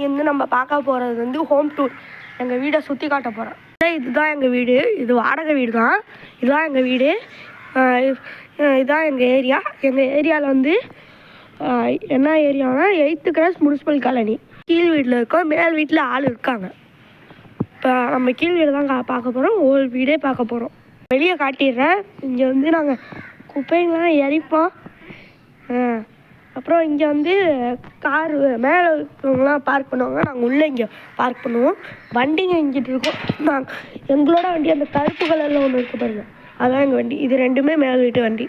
வந்து நம்ம பார்க்க போகிறது வந்து ஹோம் டூர். எங்கள் வீடை சுற்றி காட்ட போகிறேன். இதுதான் எங்கள் வீடு. இது வாடகை வீடு தான். இதுதான் எங்கள் வீடு. இதுதான் எங்கள் ஏரியா. எங்கள் ஏரியாவில் வந்து என்ன ஏரியானா 8th கிராஸ் முனிசிபல் காலனி. கீழ் வீட்டில் இருக்கோம், மேல் வீட்டில் ஆள் இருக்காங்க. இப்போ நம்ம கீழ் வீடு தான் பார்க்க போகிறோம். ஓல் வீடே பார்க்க போகிறோம். வெளியே காட்டிடுறேன். இங்கே வந்து நாங்கள் குப்பைங்களாம் எரிப்போம். அப்புறம் இங்கே வந்து கார் மேலே இருக்கிறவங்களாம் பார்க் பண்ணுவாங்க. நாங்கள் உள்ளே இங்கே பார்க் பண்ணுவோம். வண்டிங்க இங்கிட்டு இருக்கோம். நாங்கள் எங்களோட வண்டி அந்த கருப்பு கலரில் ஒன்று இருக்குது பாருங்கள், அதுதான் எங்கள் வண்டி. இது ரெண்டுமே மேல் வீட்டு வண்டி.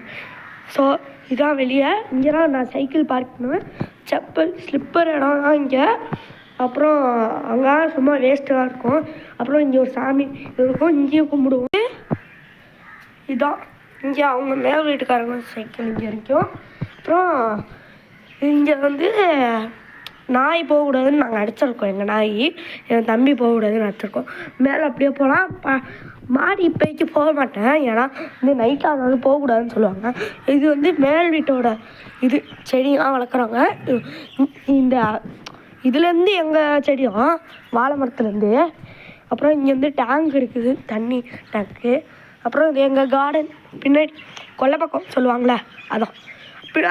ஸோ இதான் வெளியே. இங்கே தான் நான் சைக்கிள் பார்க் பண்ணுவேன். செப்பல் ஸ்லிப்பர் இடம் தான் இங்கே. அப்புறம் அங்கே சும்மா வேஸ்ட்டாக இருக்கும். அப்புறம் இங்கே ஒரு சாமி இருக்கும், இங்கேயும் கும்பிடுவோம். இதுதான் இங்கே அவங்க மேல் வீட்டுக்காரங்க சைக்கிள் இங்கே இருக்கும். அப்புறம் இங்கே வந்து நாய் போகக்கூடாதுன்னு நாங்கள் அடிச்சிருக்கோம். எங்கள் நாய் என் தம்பி போகக்கூடாதுன்னு அடிச்சிருக்கோம். மேலே அப்படியே போகலாம். மாடி இப்போதைக்கு போக மாட்டேன், ஏன்னா இந்த நைட் ஆனாலும் போகக்கூடாதுன்னு சொல்லுவாங்க. இது வந்து மேல் வீட்டோட இது செடியெலாம் வளர்க்குறாங்க. இந்த இதுலேருந்து எங்கள் செடியும் வாழை மரத்துலேருந்து. அப்புறம் இங்கே வந்து டேங்க் இருக்குது, தண்ணி டேங்க்கு. அப்புறம் இது எங்கள் கார்டன் பின்னாடி கொல்லை பக்கம் சொல்லுவாங்களே அதான்.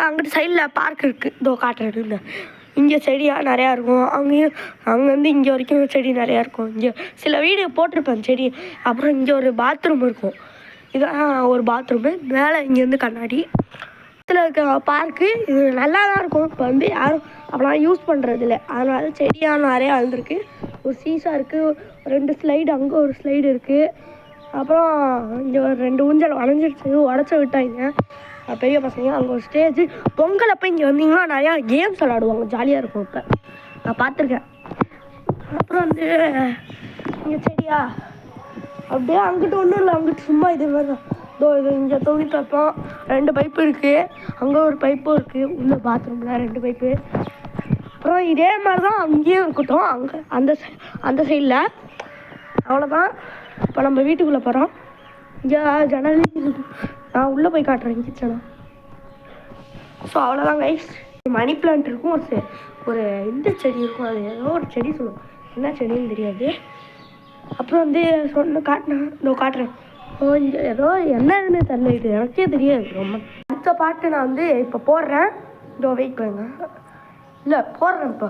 அங்கிட்டு சைடில் பார்க் இருக்குது, இதோ காட்டுறது. இங்கே செடியாக நிறையா இருக்கும். அங்கே வந்து இங்கே வரைக்கும் செடி நிறையா இருக்கும். இங்கே சில வீடு போட்டிருப்பேன் செடி. அப்புறம் இங்கே ஒரு பாத்ரூம் இருக்கும். இதான் ஒரு பாத்ரூமு. மேலே இங்கேருந்து கண்ணாடி. இதில் இருக்க பார்க்கு இது நல்லா தான் இருக்கும். இப்போ வந்து யாரும் அப்போலாம் யூஸ் பண்ணுறது இல்லை, அதனால செடியாக நிறையா வளர்ந்துருக்கு. ஒரு சீசா இருக்குது, 2 ஸ்லைடு, அங்கே ஒரு ஸ்லைடு இருக்குது. அப்புறம் இங்கே ஒரு 2 ஊஞ்சல் வளைஞ்சிருச்சு, உடச்சி விட்டாங்க பெரிய பசங்க. அங்கே ஒரு ஸ்டேஜு. பொங்கல் அப்போ இங்கே வந்தீங்கன்னா நிறையா கேம்ஸ் விளாடுவாங்க, ஜாலியாக இருக்கும். இப்போ நான் பார்த்துருக்கேன். அப்புறம் வந்து இங்கே செடியா அப்படியே அங்கிட்டு ஒன்றும் இல்லை, அங்கிட்டு சும்மா இது மாதிரி தான். இதோ இது இங்கே துணி துவைப்போம். 2 பைப்பு இருக்குது, அங்கே ஒரு பைப்பும் இருக்குது. உள்ள பாத்ரூமில் 2 பைப்பு. அப்புறம் இதே மாதிரி தான் அங்கேயும் இருக்கட்டும், அங்கே அந்த சைடில். அவ்வளோதான். இப்போ நம்ம வீட்டுக்குள்ளே போகிறோம். இங்கே ஜன்னல் நான் உள்ளே போய் காட்டுறேன் கிச்சனும். ஸோ அவ்வளோதான் கைஸ். மணி பிளான்ட் இருக்கும், ஒரு இந்த செடி இருக்கும், அது ஏதோ ஒரு செடி சொல்லுவோம், என்ன செடின்னு தெரியாது. அப்புறம் வந்து காட்டினேன், இதோ காட்டுறேன். இங்கே ஏதோ என்னன்னு தெரியல, இது எனக்கே தெரியாது ரொம்ப. அடுத்த பாட்டு நான் வந்து இப்போ போடுறேன். இதோ வெயிட் பண்ணுங்க, இல்லை போடுறேன் இப்போ.